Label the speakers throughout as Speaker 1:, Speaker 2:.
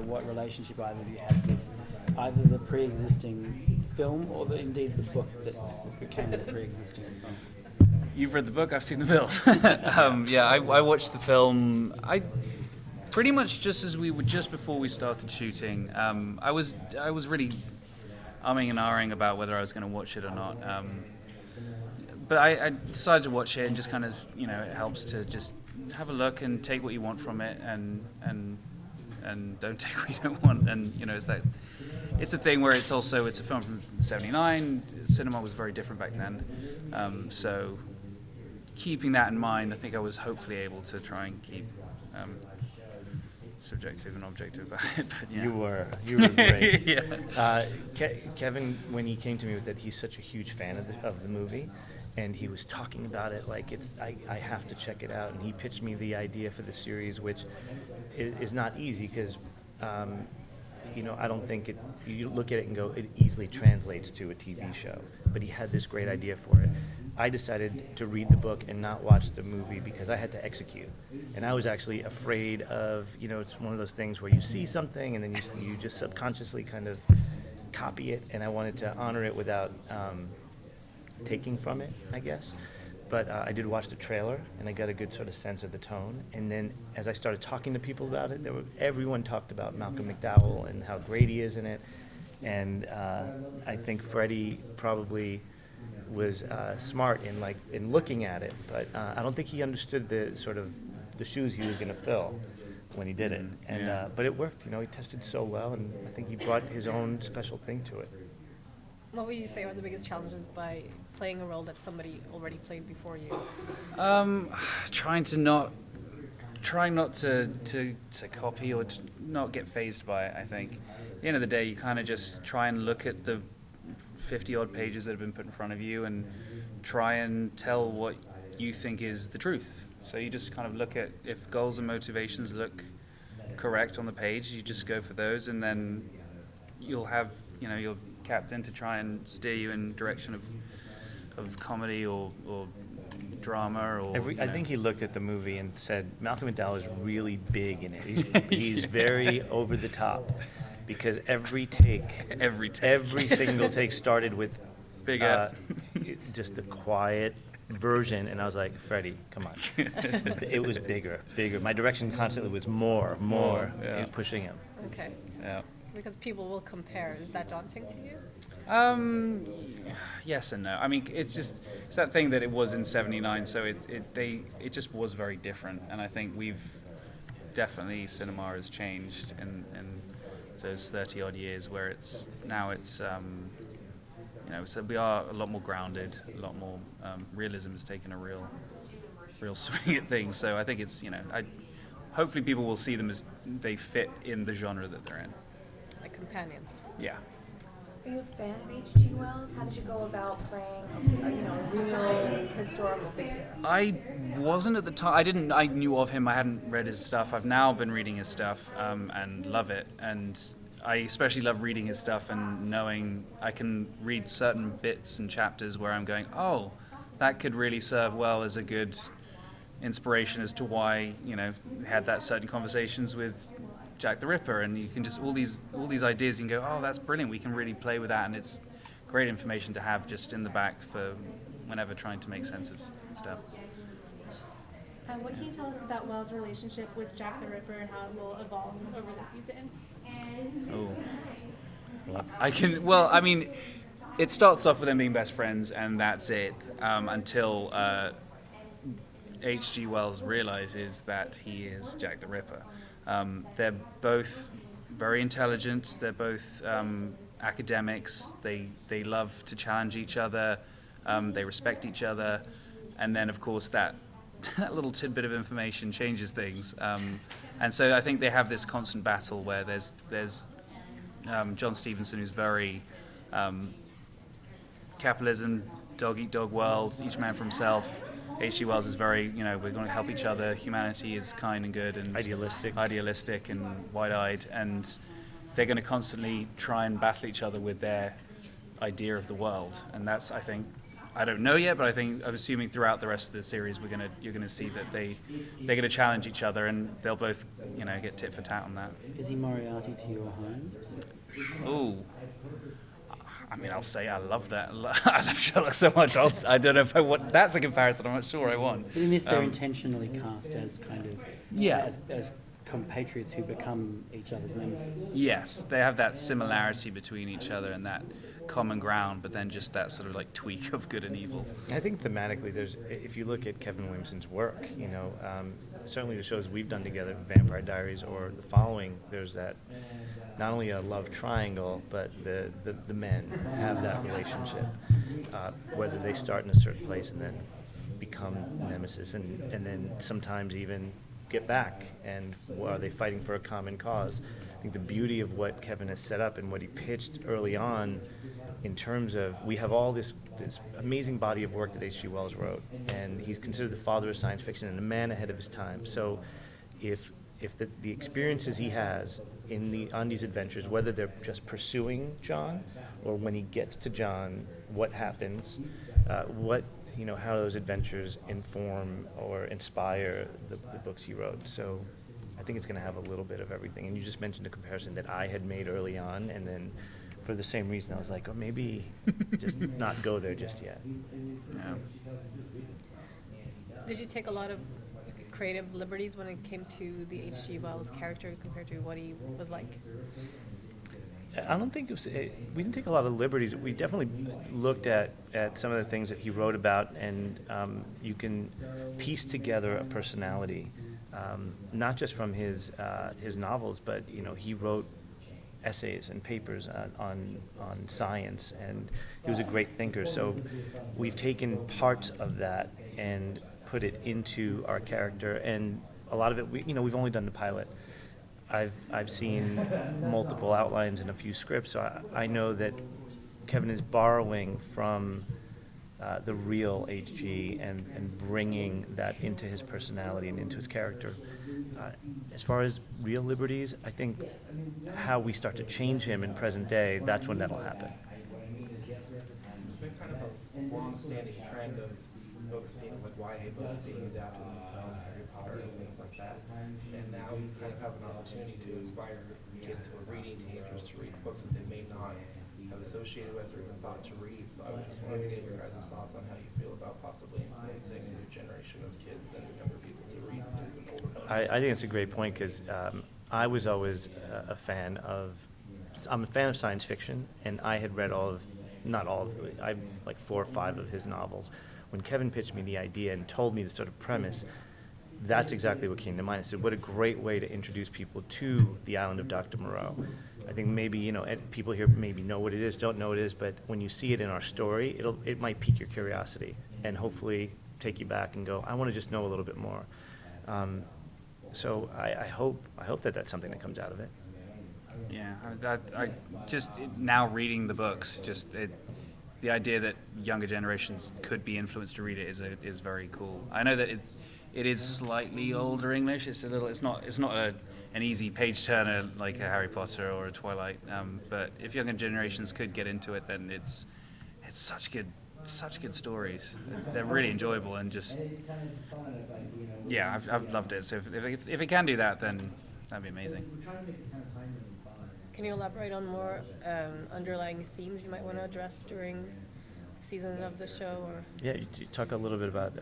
Speaker 1: what relationship either of you had with either the pre-existing film or indeed the book that became the pre-existing film.
Speaker 2: You've read the book, I've seen the film. I watched the film. I pretty much just before we started shooting. I was really umming and ahhing about whether I was going to watch it or not. But I decided to watch it, and just kind of, it helps to just have a look and take what you want from it, and don't take what you don't want. And it's a thing where it's a film from '79. Cinema was very different back then. So keeping that in mind, I think I was hopefully able to try and keep subjective and objective about it. But, yeah.
Speaker 3: You were great.
Speaker 2: Yeah.
Speaker 3: Kevin, when he came to me with it, he's such a huge fan of the movie, and he was talking about it like I have to check it out. And he pitched me the idea for the series, which is not easy because I don't think you look at it and go, it easily translates to a TV show. But he had this great idea for it. I decided to read the book and not watch the movie because I had to execute. And I was actually afraid of, it's one of those things where you see something and then you just subconsciously kind of copy it. And I wanted to honor it without taking from it, I guess. But I did watch the trailer, and I got a good sort of sense of the tone. And then as I started talking to people about it, everyone talked about Malcolm McDowell and how great he is in it. And I think Freddie probably was smart in looking at it, but I don't think he understood the shoes he was going to fill when he did it. And but it worked. He tested so well, and I think he brought his own special thing to it.
Speaker 4: What would you say are the biggest challenges by playing a role that somebody already played before you?
Speaker 2: Trying not to copy or to not get fazed by it. I think at the end of the day, you kind of just try and look at the 50 odd pages that have been put in front of you and try and tell what you think is the truth. So you just kind of look at if goals and motivations look correct on the page, you just go for those, and then you'll have your captain to try and steer you in direction of comedy or drama or.
Speaker 3: I think he looked at the movie and said Malcolm McDowell is really big in it. He's very over the top. Because every single take started with
Speaker 2: bigger,
Speaker 3: just a quiet version, and I was like, Freddie, come on. It was bigger. My direction constantly was more, pushing him.
Speaker 4: Okay.
Speaker 2: Yeah.
Speaker 4: Because people will compare. Is that daunting to you?
Speaker 2: Yes and no. I mean, it's that thing that it was in '79, so it just was very different, and I think cinema has changed in those 30 odd years, where it's so we are a lot more grounded, a lot more realism has taken a real swing at things. So I think it's hopefully people will see them as they fit in the genre that they're in.
Speaker 4: Like companions.
Speaker 2: Yeah.
Speaker 5: Are you a fan of H.G. Wells? How did you go about playing a real historical figure?
Speaker 2: I wasn't at the time. I knew of him. I hadn't read his stuff. I've now been reading his stuff and love it. And I especially love reading his stuff and knowing I can read certain bits and chapters where I'm going, oh, that could really serve well as a good inspiration as to why he had that certain conversations with Jack the Ripper, and you can just all these ideas. You can go, oh, that's brilliant. We can really play with that, and it's great information to have just in the back for whenever trying to make sense of stuff.
Speaker 6: What can you tell us about Wells' relationship with Jack the Ripper and how it will evolve over the season?
Speaker 2: Oh, I can. Well, I mean, it starts off with them being best friends, and that's it until H.G. Wells realizes that he is Jack the Ripper. They're both very intelligent. They're both academics. They love to challenge each other. They respect each other. And then, of course, that little tidbit of information changes things. And so I think they have this constant battle where there's John Stevenson, who's very capitalism, dog eat dog world, each man for himself. H.G. Wells is very, we're going to help each other. Humanity is kind and good and idealistic and wide-eyed, and they're going to constantly try and battle each other with their idea of the world. And that's, I think, I don't know yet, but I'm assuming throughout the rest of the series you're gonna see that they're gonna challenge each other, and they'll both get tit for tat on that.
Speaker 1: Is he Moriarty to your Holmes?
Speaker 2: Ooh. I mean, I'll say I love that. I love Sherlock so much. I don't know if I want. That's a comparison. I'm not sure I want.
Speaker 1: But in this, they're intentionally cast as kind of
Speaker 2: Yeah.
Speaker 1: as compatriots who become each other's nemesis.
Speaker 2: Yes, they have that similarity between each other and that common ground, but then just that sort of like tweak of good and evil.
Speaker 3: I think thematically, if you look at Kevin Williamson's work, certainly the shows we've done together, Vampire Diaries or The Following, there's that not only a love triangle, but the men have that relationship, whether they start in a certain place and then become nemesis, and then sometimes even get back, and are they fighting for a common cause? I think the beauty of what Kevin has set up and what he pitched early on, in terms of, we have all this amazing body of work that H.G. Wells wrote, and he's considered the father of science fiction and a man ahead of his time. So if the experiences he has on these adventures, whether they're just pursuing John or when he gets to John, what happens, how those adventures inform or inspire the books he wrote. So I think it's going to have a little bit of everything. And you just mentioned a comparison that I had made early on, and then for the same reason I was like, oh, maybe just not go there just yet.
Speaker 2: Yeah.
Speaker 4: Did you take a lot of creative liberties when it came to the H.G. Wells character compared to what he was like?
Speaker 3: I don't think we didn't take a lot of liberties. We definitely looked at some of the things that he wrote about, and you can piece together a personality, not just from his novels, but he wrote essays and papers on science, and he was a great thinker. So we've taken parts of that and put it into our character, and a lot of it, we've only done the pilot. I've seen multiple outlines and a few scripts, so I know that Kevin is borrowing from the real HG and bringing that into his personality and into his character. As far as real liberties, I think how we start to change him in present day, that's when that'll happen.
Speaker 7: There's been kind of a long-standing trend of books being like YA books being adapted into films, Harry Potter and things like that. And now you kind of have an opportunity to inspire kids who are reading, teenagers to read books that they may not have associated with or even thought to read. So I was just wanting to get your guys' thoughts on how you feel about possibly influencing a new generation of kids and younger people to read even older books.
Speaker 3: I think it's a great point, because I was always a fan of, I'm a fan of science fiction, and I had read not all of, I like 4 or 5 of his novels. When Kevin pitched me the idea and told me the sort of premise, that's exactly what came to mind. I said, what a great way to introduce people to the island of Dr. Moreau. I think maybe, people here maybe know what it is, don't know what it is, but when you see it in our story, it might pique your curiosity and hopefully take you back and go, I want to just know a little bit more. So I hope that that's something that comes out of it.
Speaker 2: Yeah, I just now reading the books, the idea that younger generations could be influenced to read it is very cool. I know that it is slightly older English. It's not an easy page turner like a Harry Potter or a Twilight. But if younger generations could get into it, then it's such good stories. They're really enjoyable, and just I've loved it. So if it can do that, then that'd be amazing.
Speaker 4: Can you elaborate on more underlying themes you might want to address during the season of the show? Or
Speaker 3: Yeah, you talk a little bit about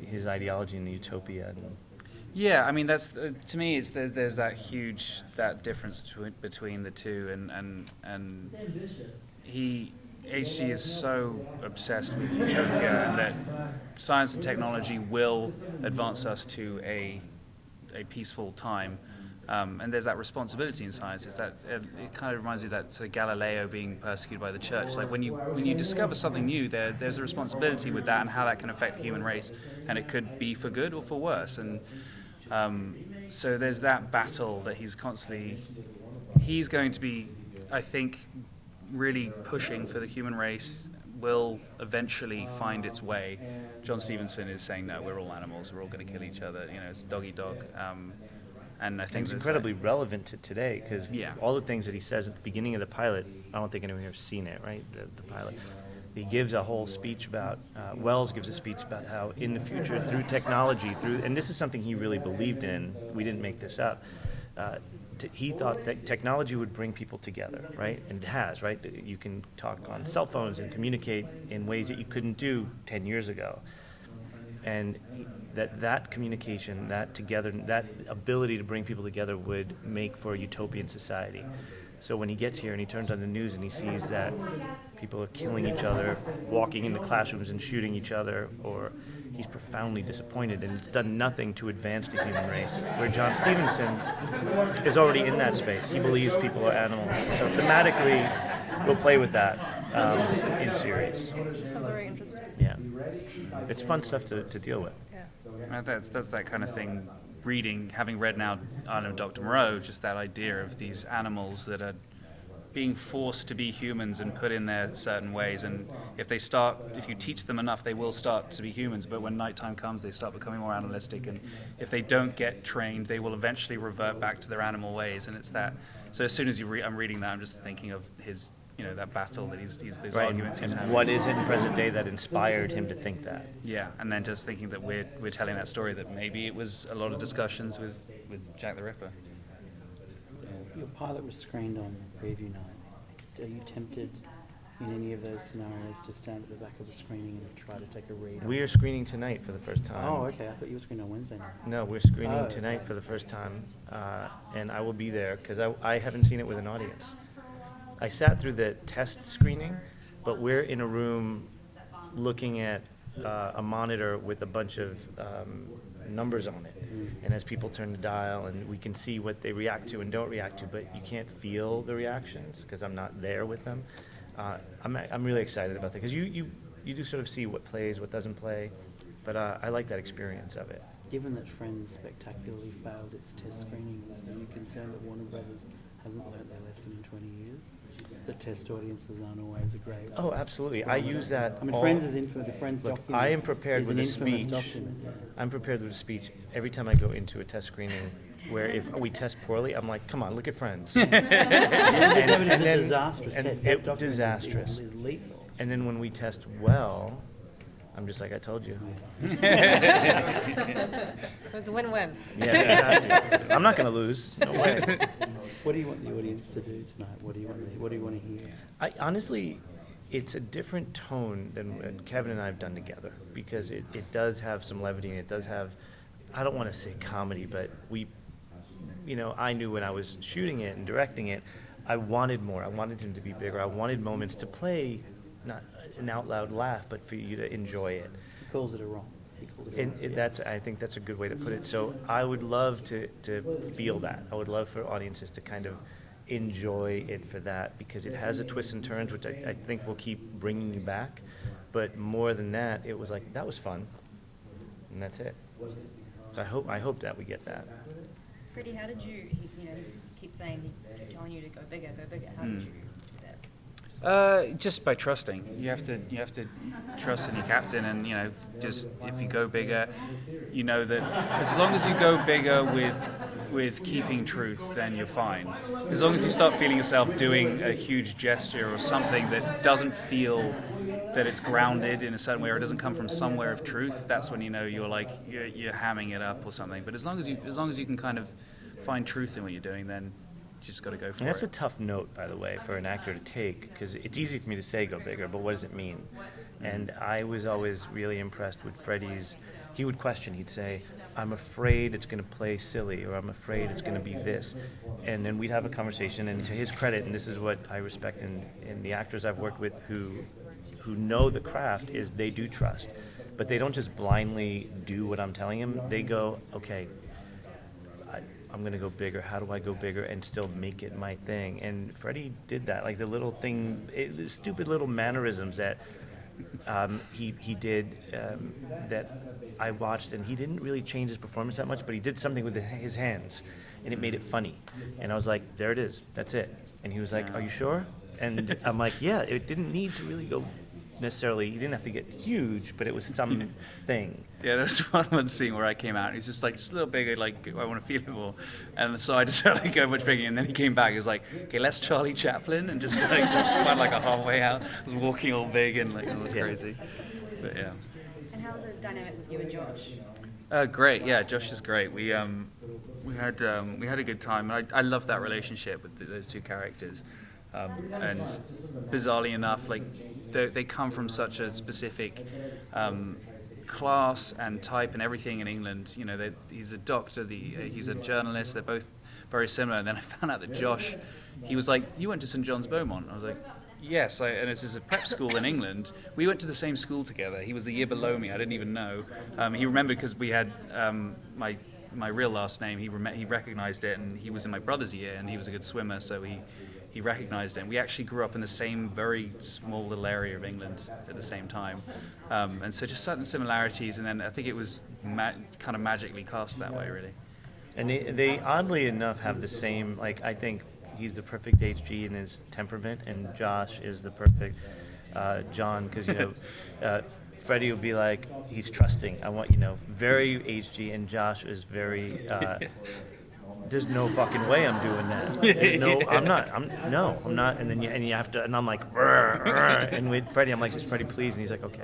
Speaker 3: his ideology in the utopia.
Speaker 2: Yeah, I mean that's to me. There's that difference between the two, and HG is so obsessed with utopia, and that science and technology will advance us to a peaceful time. And there's that responsibility in science. It kind of reminds me of that sort of Galileo being persecuted by the church. Like when you discover something new, there's a responsibility with that and how that can affect the human race, and it could be for good or for worse. And so there's that battle that he's going to be, I think, really pushing for the human race will eventually find its way. John Stevenson is saying, no, we're all animals. We're all going to kill each other. It's dog eat dog. And I think
Speaker 3: it's incredibly relevant to today, because
Speaker 2: Yeah.
Speaker 3: all the things that he says at the beginning of the pilot, I don't think anyone here has seen it, right? The pilot. he gives a whole speech about, Wells gives a speech about how in the future, through technology, and this is something he really believed in, we didn't make this up, he thought that technology would bring people together, right? And it has, right? You can talk on cell phones and communicate in ways that you couldn't do 10 years ago. And that communication, that ability to bring people together would make for a utopian society. So when he gets here and he turns on the news and he sees that people are killing each other, walking into classrooms and shooting each other, or he's profoundly disappointed, and it's done nothing to advance the human race. Where John Stevenson is already in that space. He believes people are animals. So thematically, we'll play with that in series.
Speaker 4: Sounds very interesting.
Speaker 3: Yeah. It's fun stuff to deal with.
Speaker 4: Yeah.
Speaker 2: That's that kind of thing. Having read now, I know Dr. Moreau, just that idea of these animals that are being forced to be humans and put in there certain ways, and if you teach them enough, they will start to be humans, but when nighttime comes, they start becoming more animalistic, and if they don't get trained, they will eventually revert back to their animal ways, and it's that. So as soon as I'm reading that, I'm just thinking of his, that battle that those
Speaker 3: Right,
Speaker 2: arguments he's
Speaker 3: and
Speaker 2: having.
Speaker 3: what is it in present day that inspired him to think that?
Speaker 2: Yeah, and then just thinking that we're telling that story, that maybe it was a lot of discussions with Jack the Ripper.
Speaker 1: Your pilot was screened on preview night. Are you tempted in any of those scenarios to stand at the back of a screening and try to take a read?
Speaker 3: We are screening tonight for the first time.
Speaker 1: Oh, okay. I thought you were screening on Wednesday night.
Speaker 3: No, we're screening
Speaker 1: Oh,
Speaker 3: tonight
Speaker 1: okay.
Speaker 3: for the first time, and I will be there because I haven't seen it with an audience. I sat through the test screening, but we're in a room looking at a monitor with a bunch of numbers on it. And as people turn the dial, and we can see what they react to and don't react to, but you can't feel the reactions because I'm not there with them. I'm really excited about that because you do sort of see what plays, what doesn't play, but I like that experience of it.
Speaker 1: Given that Friends spectacularly failed its test screening, are you concerned that Warner Brothers hasn't learnt their lesson in 20 years? That test audiences aren't always a great...
Speaker 3: Oh, absolutely. I use that.
Speaker 1: I mean, Friends is infamous. The Friends
Speaker 3: Look,
Speaker 1: document
Speaker 3: I am prepared
Speaker 1: is
Speaker 3: with
Speaker 1: an
Speaker 3: a
Speaker 1: infamous
Speaker 3: speech.
Speaker 1: document. Yeah.
Speaker 3: I'm prepared with a speech every time I go into a test screening where if we test poorly, I'm like, come on, look at Friends.
Speaker 1: It's a
Speaker 3: then-
Speaker 1: disastrous
Speaker 3: and
Speaker 1: test.
Speaker 3: it-
Speaker 1: That document
Speaker 3: disastrous.
Speaker 1: is lethal.
Speaker 3: And then when we test well, I'm just like, I told you.
Speaker 4: It's a win-win.
Speaker 3: Yeah, exactly. I'm not going to lose. No way.
Speaker 1: What do you want the audience to do tonight? What do you want to hear?
Speaker 3: Honestly, it's a different tone than what Kevin and I have done together because it does have some levity and it does have, I don't want to say comedy, but I knew when I was shooting it and directing it, I wanted more. I wanted him to be bigger. I wanted moments to play, not an out loud laugh, but for you to enjoy it.
Speaker 1: He calls it a romp.
Speaker 3: And I think that's a good way to put it. So I would love to feel that. I would love for audiences to kind of enjoy it for that because it has a twists and turns, which I think will keep bringing you back. But more than that, it was like, that was fun. And that's it. So I hope that we get that.
Speaker 8: Freddie, how did you, he keep saying, he kept telling you to go bigger, how did you do that?
Speaker 2: Just by trusting. You have to trust in your captain, and just if you go bigger, you know that as long as you go bigger with keeping truth, then you're fine. As long as you start feeling yourself doing a huge gesture or something that doesn't feel that it's grounded in a certain way or it doesn't come from somewhere of truth, that's when you know you're hamming it up or something. But as long as you can kind of find truth in what you're doing, then you just got to go for
Speaker 3: And that's
Speaker 2: it.
Speaker 3: a tough note, by the way, for an actor to take, because it's easy for me to say go bigger, but what does it mean? And I was always really impressed with Freddie's, he would question, he'd say, I'm afraid it's going to play silly, or I'm afraid it's going to be this. And then we'd have a conversation, and to his credit, and this is what I respect in the actors I've worked with who know the craft, is they do trust. But they don't just blindly do what I'm telling them. They go, okay, I'm going to go bigger. How do I go bigger and still make it my thing? And Freddie did that, like the little thing, the stupid little mannerisms that he did that I watched, and he didn't really change his performance that much, but he did something with his hands, and it made it funny. And I was like, there it is, that's it. And he was like, are you sure? And I'm like, yeah, it didn't need to really go necessarily, he didn't have to get huge, but it was something.
Speaker 2: Yeah, there was one scene where I came out and he's just like, just a little bigger, like, I want to feel it more. And so I decided to go much bigger, and then he came back, he was like, okay, let's Charlie Chaplin, and just went like a halfway out. I was walking all big and like all crazy. But yeah.
Speaker 8: And how was the dynamic with you and Josh?
Speaker 2: Great, yeah, Josh is great. We had a good time, and I love that relationship with those two characters. And bizarrely enough, like they come from such a specific class and type and everything in England. You know, he's a doctor, he's a journalist. They're both very similar. And then I found out that Josh, he was like, "You went to St John's Beaumont?" I was like, "Yes," and this is a prep school in England. We went to the same school together. He was the year below me. I didn't even know. He remembered because we had my real last name. He recognized it, and he was in my brother's year, and he was a good swimmer, so he recognized it. And we actually grew up in the same very small little area of England at the same time, and so just certain similarities. And then I think it was kind of magically cast that way, really.
Speaker 3: And they oddly enough have the same, like, I think he's the perfect HG in his temperament, and Josh is the perfect John, because, Freddie would be like, he's trusting. I want, very HG, and Josh is very, there's no fucking way I'm doing that. I'm not. I'm not. And then you have to, and I'm like, "Rrr, rrr." And with Freddie, I'm like, just Freddie, please. And he's like, okay,